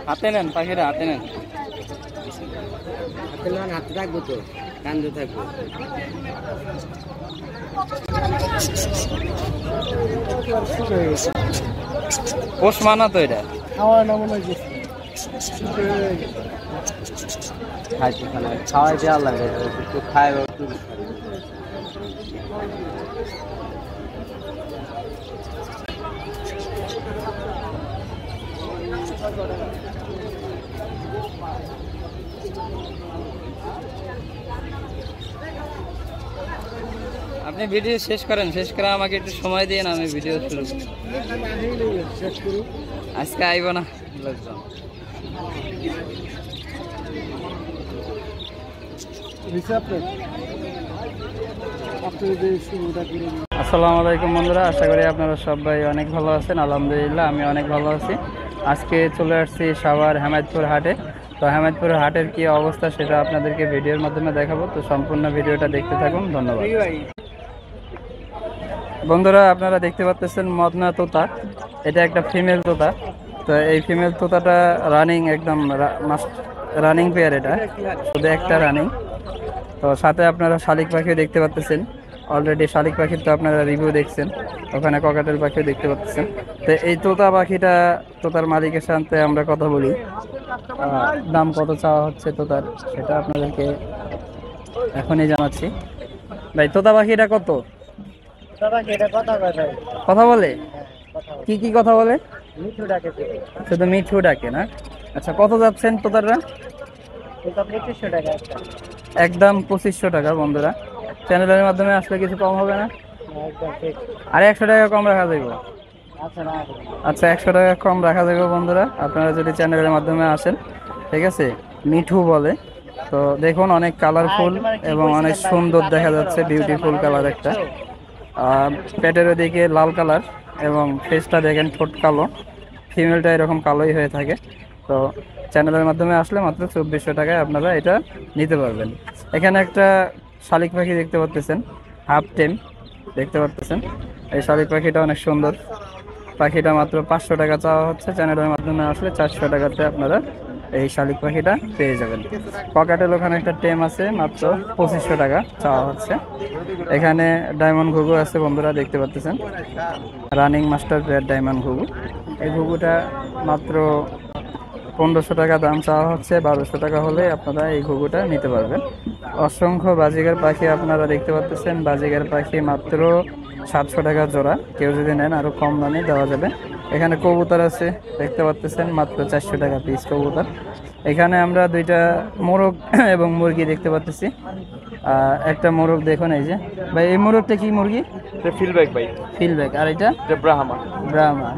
হাতে নেন পাখিরা, হাতে নেন। হাতে থাকবো তো, কান্দে থাকবো। পোষ মানা তো এটা খাওয়াই দেওয়া লাগে, একটু খায় একটু। আপনি ভিডিও শেষ করেন, শেষ করে আমাকে একটু সময় দিন, আমি ভিডিও শুরু করি। আজকে আইব না লোকজন। আসসালামু আলাইকুম বন্ধুরা, আশা করি আপনারা সবাই অনেক ভালো আছেন। আলহামদুলিল্লাহ আমি অনেক ভালো আছি। আজকে চলে আসছি সাভার হেমায়েতপুর হাটে। তো হেমায়েতপুর হাটের কি অবস্থা সেটা আপনাদেরকে ভিডিওর মাধ্যমে দেখাবো। তো সম্পূর্ণ ভিডিওটা দেখতে থাকুন, ধন্যবাদ। বন্ধুরা আপনারা দেখতে পাচ্ছেন মদনা তোতা, এটা একটা ফিমেল তোতা। তো এই ফিমেল তোতাটা রানিং, একদম রানিং পেয়ার, এটা শুধু একটা রানিং। তো সাথে আপনারা শালিক পাখিও দেখতে পাচ্ছেন। অলরেডি শালিক পাখির তো আপনারা রিভিউ দেখছেন, ওখানে ককাটেল পাখিও দেখতে পাচ্ছেন। তো এই তোতা পাখিটা, তোতার মালিকের সাথে আমরা কথা বলি, দাম কত চাওয়া হচ্ছে তোতার সেটা আপনাদেরকে এখনই জানাচ্ছি। ভাই তোতা পাখিটা কত? কথা বলে? কি কি কথা বলে? শুধু মিঠু ডাকে না? আচ্ছা, কত যাচ্ছেন তোতাররা? একদম 2500 টাকা। বন্ধুরা চ্যানেলের মাধ্যমে আসলে কিছু কম হবে না? আর 100 টাকা কম রাখা যাবে? আচ্ছা, 100 টাকা কম রাখা যাবে বন্ধুরা, আপনারা যদি চ্যানেলের মাধ্যমে আসেন। ঠিক আছে, মিঠু বলে। তো দেখুন অনেক কালারফুল এবং অনেক সুন্দর দেখা যাচ্ছে, বিউটিফুল কালার একটা। পেটের ওদিকে লাল কালার এবং ফেসটা দেখেন ঠোঁট কালো, ফিমেলটা এরকম কালোই হয়ে থাকে। তো চ্যানেলের মাধ্যমে আসলে মাত্র 2400 টাকায় আপনারা এটা নিতে পারবেন। এখানে একটা শালিক পাখি দেখতে পাচ্ছেন, হাফ টেম দেখতে পাচ্ছেন। এই শালিক পাখিটা অনেক সুন্দর। পাখিটা মাত্র 500 টাকা চাওয়া হচ্ছে, চ্যানেলের মাধ্যমে আসলে 400 টাকাতে আপনারা এই শালিক পাখিটা পেয়ে যাবেন। ককাটেল ওখানে একটা টেম আছে, মাত্র 2500 টাকা চাওয়া হচ্ছে। এখানে ডায়মন্ড ঘুঘু আছে বন্ধুরা, দেখতে পাচ্ছেন রানিং মাস্টার পেয়ার ডায়মন্ড ঘুঘু। এই ঘুঘুটা মাত্র 1500 টাকা দাম চাওয়া হচ্ছে। 1200 টাকা হলে আপনারা এই ঘুঘুটা নিতে পারবেন। অসংখ্য বাজিগার পাখি আপনারা দেখতে পাচ্ছেন, বাজিগার পাখি মাত্র 700 টাকা জোড়া। কেউ যদি নেন আরও কম দামে দেওয়া যাবে। এখানে কবুতর আছে দেখতে পাচ্ছেন, মাত্র 400 টাকা পিস কবুতর। এখানে আমরা দুইটা মোরগ এবং মুরগি দেখতে পাচ্ছি। একটা মোরগ দেখুন, এই যে ভাই, এই মোরগটা কি মুরগি? ফিলব্যাক ভাই, ফিলব্যাক। আর এটা ব্রাহ্মা।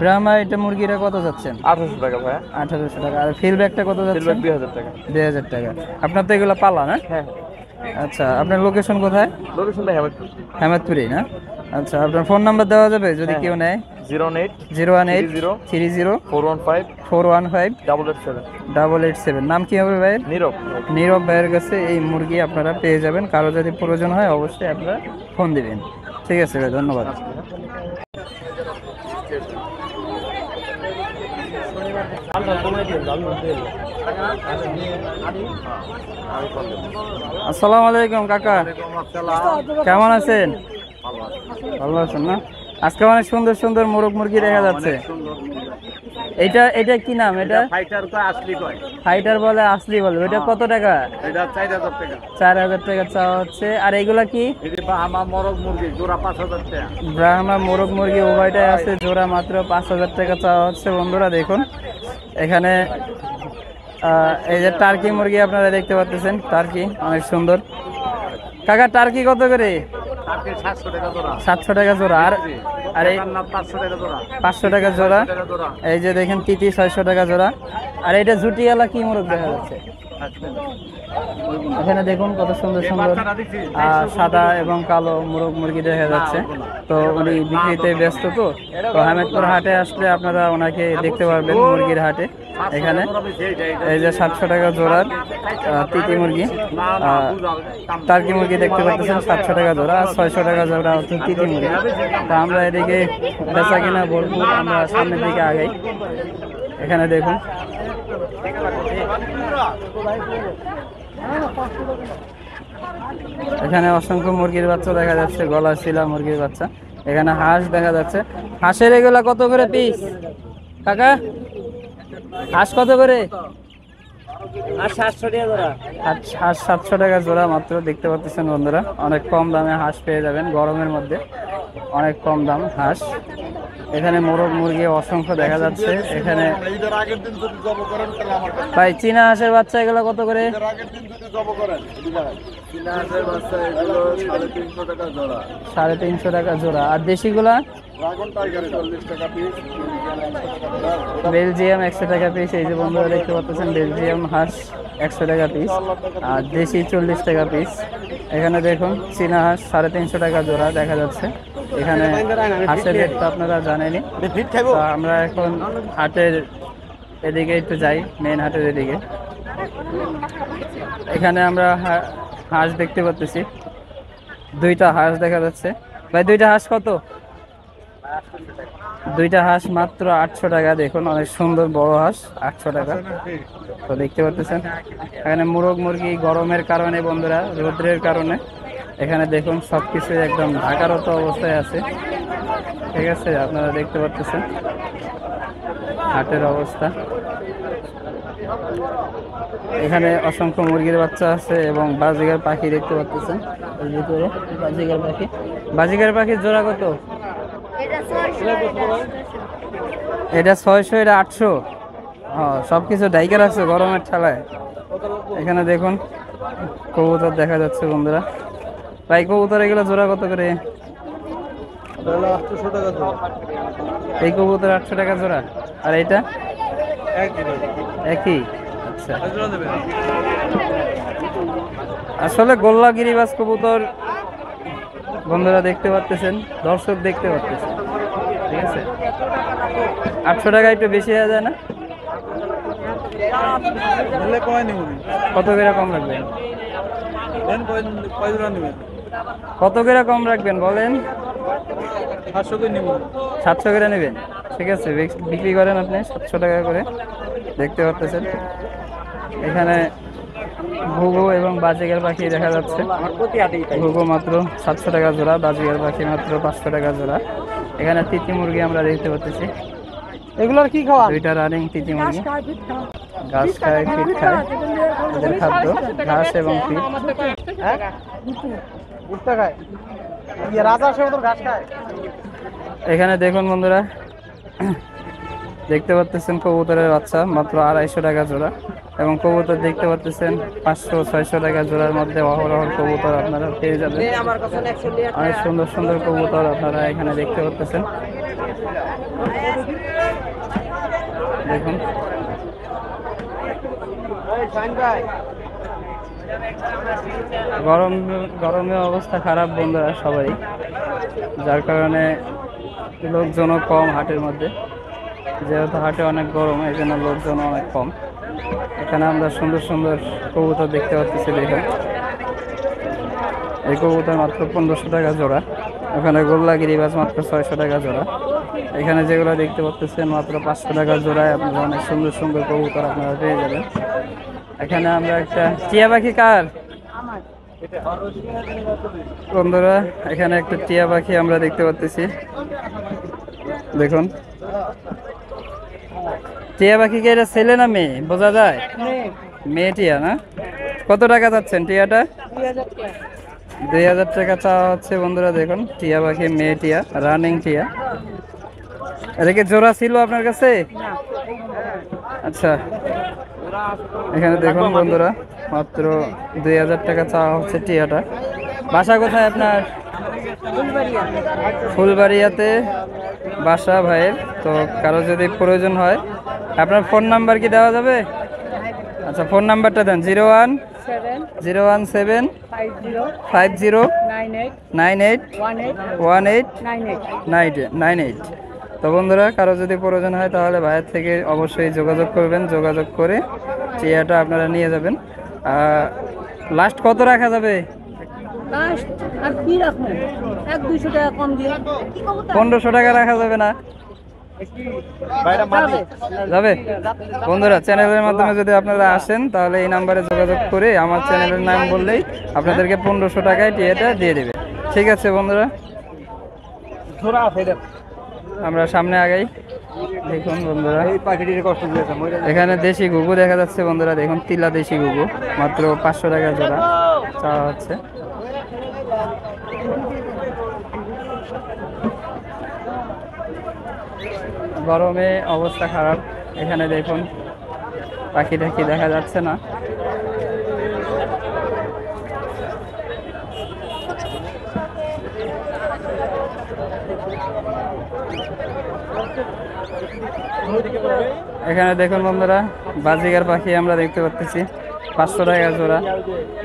ব্রাহ্মা এটা মুরগিটা কত যাচ্ছেন? 1800 টাকা ভাই। 1800 টাকা। আর ফিলব্যাকটা কত যাচ্ছেন? 2000 টাকা। 2000 টাকা। আপনার তো এগুলো পালা না? হ্যাঁ। আচ্ছা, আপনার লোকেশন কোথায়? লোকেশন ভাই হেমায়েতপুরেই না? আচ্ছা, আপনার ফোন নাম্বার দেওয়া যাবে যদি কেউ নেয়? 018-415-415-887। নাম কি হবে ভাইয়ের? নীরব ভাইয়ের কাছে এই মুরগি আপনারা পেয়ে যাবেন। কারো যদি প্রয়োজন হয় অবশ্যই আপনারা ফোন দিবেন। ঠিক আছে ভাই, ধন্যবাদ। আসসালামু আলাইকুম কাকা, কেমন আছেন? ভালো আছেন না? আজকে অনেক সুন্দর সুন্দর মোরগ মুরগি দেখা যাচ্ছে। এটা কি নাম? এটা ফাইটার বলে, আসলি বলে। ওইটা কত টাকা? 4000 টাকা চাওয়া হচ্ছে। আর এইগুলা কি? ব্রাহ্মা মোরগ মুরগি জোড়া 5000 টাকা। ব্রাহ্মা মোরগ মুরগি উভয়টাই আছে, জোড়া মাত্র 5000 টাকা চাওয়া হচ্ছে। বন্ধুরা দেখুন এখানে এই যে টার্কি মুরগি আপনারা দেখতে পাচ্ছেন, টার্কি অনেক সুন্দর। কাকা টার্কি কত করে? 700 টাকা জোড়া। আর এই 500 টাকা জোড়া। এই যে দেখেন তিতি 600 টাকা জোড়া। আর এটা জুটিওয়ালা কি মোরগ দেখা যাচ্ছে? এখানে দেখুন কত সুন্দর সুন্দর সাদা এবং কালো মোরগ মুরগি দেখা যাচ্ছে। তো উনি বিক্রিতে ব্যস্ত, তো হামিদপুর হাটে আসলে আপনারা ওনাকে দেখতে পারবেন মুরগির হাটে। এখানে এই যে 700 টাকা জোড়ার তিতি মুরগি, টার্কি মুরগি দেখতে পাচ্ছেন 700 টাকা জোড়া, আর 600 টাকা জোড়া হচ্ছে তিতি মুরগি। তা আমরা এদিকে বেচা কিনা বলবো, আমরা সামনের দিকে আগাই। এখানে দেখুন এখানে অসংখ্য মুরগির বাচ্চা দেখা যাচ্ছে, গলা শিলা মুরগির বাচ্চা। এখানে হাঁস দেখা যাচ্ছে। হাঁসের এগুলা কত করে পিস কাকা? হাঁস কত করে? আর 700 টাকা জোড়া। হাঁস 700 টাকা জোড়া মাত্র। দেখতে পাচ্ছেন বন্ধুরা, অনেক কম দামে হাঁস পেয়ে যাবেন গরমের মধ্যে, অনেক কম দাম হাঁস। এখানে মোরগ মুরগি অসংখ্য দেখা যাচ্ছে। এখানে ভাই চীনা হাঁসের বাচ্চা এগুলো কত করে? 350 টাকা জোড়া। আর দেশিগুলা? বেলজিয়াম 100 টাকা পিস। এই যে বন্ধুরা দেখতে পাচ্ছেন বেলজিয়াম হাঁস 100 টাকা পিস, আর দেশি 40 টাকা পিস। এখানে দেখুন চীনা হাঁস 350 টাকা জোড়া দেখা যাচ্ছে। এখানে হাঁসের রেট তো আপনারা জানেনই। তো আমরা এখন হাটের এদিকে একটু যাই, মেন হাটের এদিকে। এখানে আমরা হাঁস দেখতে পাচ্ছি, দুইটা হাঁস দেখা যাচ্ছে। ভাই দুইটা হাঁস কত? দুইটা হাঁস মাত্র 800 টাকা। দেখুন অনেক সুন্দর বড় হাঁস, 800 টাকা। তো দেখতে পাচ্ছেন এখানে মোরগ মুরগি গরমের কারণে বন্ধুরা, রৌদ্রের কারণে এখানে দেখুন সবকিছু একদম ঢাকারত অবস্থায় আছে। ঠিক আছে, আপনারা দেখতে পাচ্ছেন হাটের অবস্থা। এখানে অসংখ্য মুরগির বাচ্চা আছে এবং বাজিগার পাখি দেখতে পাচ্ছেন। এর ভিতরে বাজিগার পাখি। বাজিগার পাখির জোড়া কত? এটা 600, এটা 800। সবকিছু ডাইকার আছে গরমের ঠেলায়। এখানে দেখুন কবুতর দেখা যাচ্ছে বন্ধুরা। ভাই কবুতর এগুলো জোড়া কত করে? 800 টাকা জোড়া। এই কবুতর 800 টাকা জোড়া। আর এটা একই? আচ্ছা, আসলে গোল্লা গিরিবাজ কবুতর বন্ধুরা দেখতে পাচ্ছেন, দর্শক দেখতে পাচ্ছেন। ঠিক আছে, 800 টাকা একটু বেশি হয়ে যায় না? কত করে কম রাখবেন? কত করে কম রাখবেন বলেন? 700 করে নেবেন। ঠিক আছে, বিক্রি করেন আপনি 700 টাকা করে। দেখতে পাচ্ছেন এখানে ঘুঘু এবং বাজিগার পাখি দেখা যাচ্ছে। ঘুঘু মাত্র 700 টাকা জোড়া, বাজিগার পাখি মাত্র 500 টাকা জোড়া। এখানে তিতি মুরগি আমরা দেখতে পাচ্ছি। এগুলোর কি খাওয়া? দুইটা রানিং তিতি মুরগি, ঘাস খায়, ফিট খায়। এদের খাদ্য ঘাস এবং ফিট। এখানে দেখুন বন্ধুরা, দেখতে পাচ্ছেন কবুতরের বাচ্চা মাত্র 250 টাকা জোড়া, এবং কবুতর দেখতে পাচ্ছেন 500-600 টাকা জোড়ার মধ্যে অহরহ কবুতর আপনারা পেয়ে যাবেন। অনেক সুন্দর সুন্দর কবুতর আপনারা এখানে দেখতে পাচ্ছেন। দেখুন গরমে অবস্থা খারাপ বন্ধুরা সবাই, যার কারণে লোকজনও কম হাটের মধ্যে। যেহেতু হাটে অনেক গরম, এই জন্য লোকজন অনেক কম। এখানে আমরা সুন্দর সুন্দর কবুতর দেখতে পাচ্ছি। দেখুন এই কবুতর মাত্র 1500 টাকা জোড়া। ওখানে গোল্লা গিরিবাজ মাত্র 600 টাকা জোড়া। এখানে যেগুলো দেখতে পাচ্ছেন মাত্র 500 টাকা জোড়ায় আপনারা অনেক সুন্দর সুন্দর কবুতর আপনারা পেয়ে যাবেন। এখানে আমরা একটা টিয়া পাখি কার বন্ধুরা, এখানে একটা টিয়া পাখি আমরা দেখতে পাচ্ছি। দেখুন টিয়া পাখি কি এটা ছেলে না মেয়ে বোঝা যায়? মেয়ে টিয়া না? কত টাকা চাচ্ছেন টিয়াটা? 2000 টাকা চাওয়া হচ্ছে বন্ধুরা। দেখুন টিয়া পাখি, মেয়ে টিয়া, রানিং টিয়া। এদিকে জোড়া ছিল আপনার কাছে? আচ্ছা, এখানে দেখুন বন্ধুরা মাত্র 2000 টাকা চাওয়া হচ্ছে টিয়াটা। বাসা কোথায় আপনার? ফুলবাড়িয়াতে বাসা ভাইয়ের। তো কারো যদি প্রয়োজন হয় আপনার ফোন নাম্বার কি দেওয়া যাবে? আচ্ছা ফোন নাম্বারটা দেন 01 017 50 98 18 তো বন্ধুরা কারো যদি প্রয়োজন হয় তাহলে ভাইয়ের থেকে অবশ্যই যোগাযোগ করবেন, যোগাযোগ করে চেয়ারটা আপনারা নিয়ে যাবেন। লাস্ট কত রাখা যাবে? আর কি রাখবেন 100-200 টাকা কম দিয়ে 1500 টাকা রাখা যাবে না? যাবে বন্ধুরা, চ্যানেলের মাধ্যমে যদি আপনারা আসেন তাহলে এই নাম্বারে যোগাযোগ করে আমার চ্যানেলের নাম বললেই আপনাদেরকে 1500 টাকায় টিয়াটা দিয়ে দেবে। ঠিক আছে বন্ধুরা, আমরা সামনে আগাই। দেখুন বন্ধুরা, এই পাখিটির কষ্ট দিয়েছে এখানে দেশি ঘুঘু দেখা যাচ্ছে বন্ধুরা। দেখুন তিলা দেশি ঘুঘু মাত্র 500 টাকা জোড়া চাওয়া হচ্ছে। গরমে অবস্থা খারাপ। এখানে দেখুন পাখি টাখি দেখা যাচ্ছে না। এখানে দেখুন বন্ধুরা, বাজিগার পাখি আমরা দেখতে পাচ্ছি 500 টাকা জোড়া।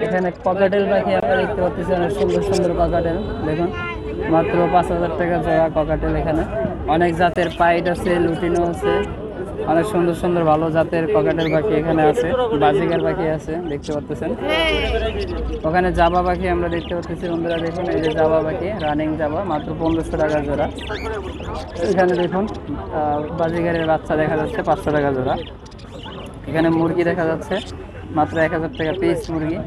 এখানে ককাটেল পাখি আমরা দেখতে পাচ্ছি, অনেক সুন্দর সুন্দর ককাটেল। দেখুন মাত্র 5000 টাকা জোড়া ককাটেল। এখানে অনেক জাতের পাইট আছে, লুটিনো আছে, অনেক সুন্দর সুন্দর ভালো জাতের ককাটেল পাখি এখানে আছে। বাজিগার পাখি আছে দেখতে পাচ্ছেন। ওখানে জাবা পাখি আমরা দেখতে পাচ্ছি বন্ধুরা। দেখুন এই যে জাবা পাখি, রানিং জাবা, মাত্র 1500 টাকা জোড়া। এখানে দেখুন বাজিগারের বাচ্চা দেখা যাচ্ছে 500 টাকা জোড়া। এখানে মুরগি দেখা যাচ্ছে মাত্র 1000 টাকা পিস মুরগি।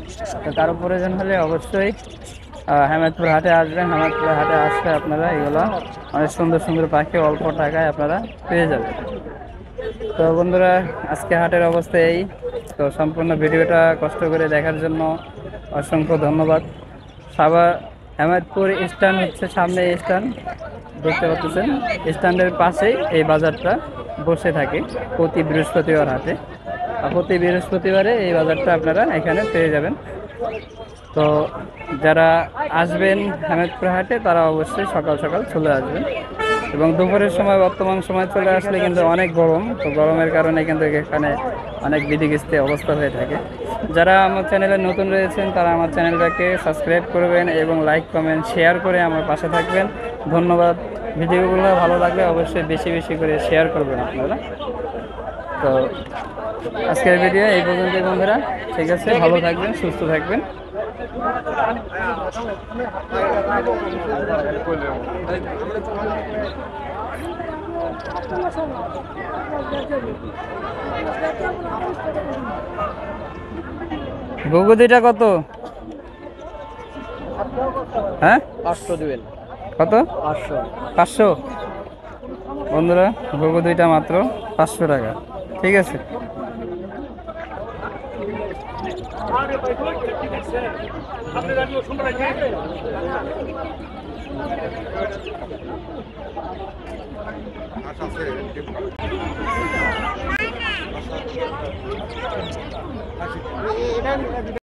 তো কারো প্রয়োজন হলে অবশ্যই হেমায়তপুর হাটে আসবেন। হেমায়তপুর হাটে আসলে আপনারা এগুলো অনেক সুন্দর সুন্দর পাখি অল্প টাকায় আপনারা পেয়ে যাবেন। তো বন্ধুরা, আজকে হাটের অবস্থা এই। তো সম্পূর্ণ ভিডিওটা কষ্ট করে দেখার জন্য অসংখ্য ধন্যবাদ। সাভার হেমায়তপুর স্ট্যান্ড হচ্ছে সামনে স্ট্যান্ড দেখতে পাচ্ছেন। স্ট্যান্ডের পাশেই এই বাজারটা বসে থাকে প্রতি বৃহস্পতিবার হাটে। প্রতি বৃহস্পতিবারে এই বাজারটা আপনারা এখানে পেয়ে যাবেন। তো যারা আসবেন হেমায়তপুর হাটে তারা অবশ্যই সকাল সকাল চলে আসবেন। এবং দুপুরের সময়, বর্তমান সময় চলে আসলে কিন্তু অনেক গরম। তো গরমের কারণে কিন্তু এখানে অনেক বিধিকিস্তি অবস্থা হয়ে থাকে। যারা আমার চ্যানেলে নতুন রয়েছেন তারা আমার চ্যানেলটাকে সাবস্ক্রাইব করবেন এবং লাইক কমেন্ট শেয়ার করে আমার পাশে থাকবেন। ধন্যবাদ। ভিডিওগুলো ভালো লাগলে অবশ্যই বেশি বেশি করে শেয়ার করবেন আপনারা। তো আজকের ভিডিও এই পর্যন্তই বন্ধুরা। ঠিক আছে, ভালো থাকবেন, সুস্থ থাকবেন। ঘুঘু দুইটা কত? হ্যাঁ 500 দিবেন। কত? 500 বন্ধুরা, ঘুঘু দুইটা মাত্র 500 টাকা। ঠিক আছে।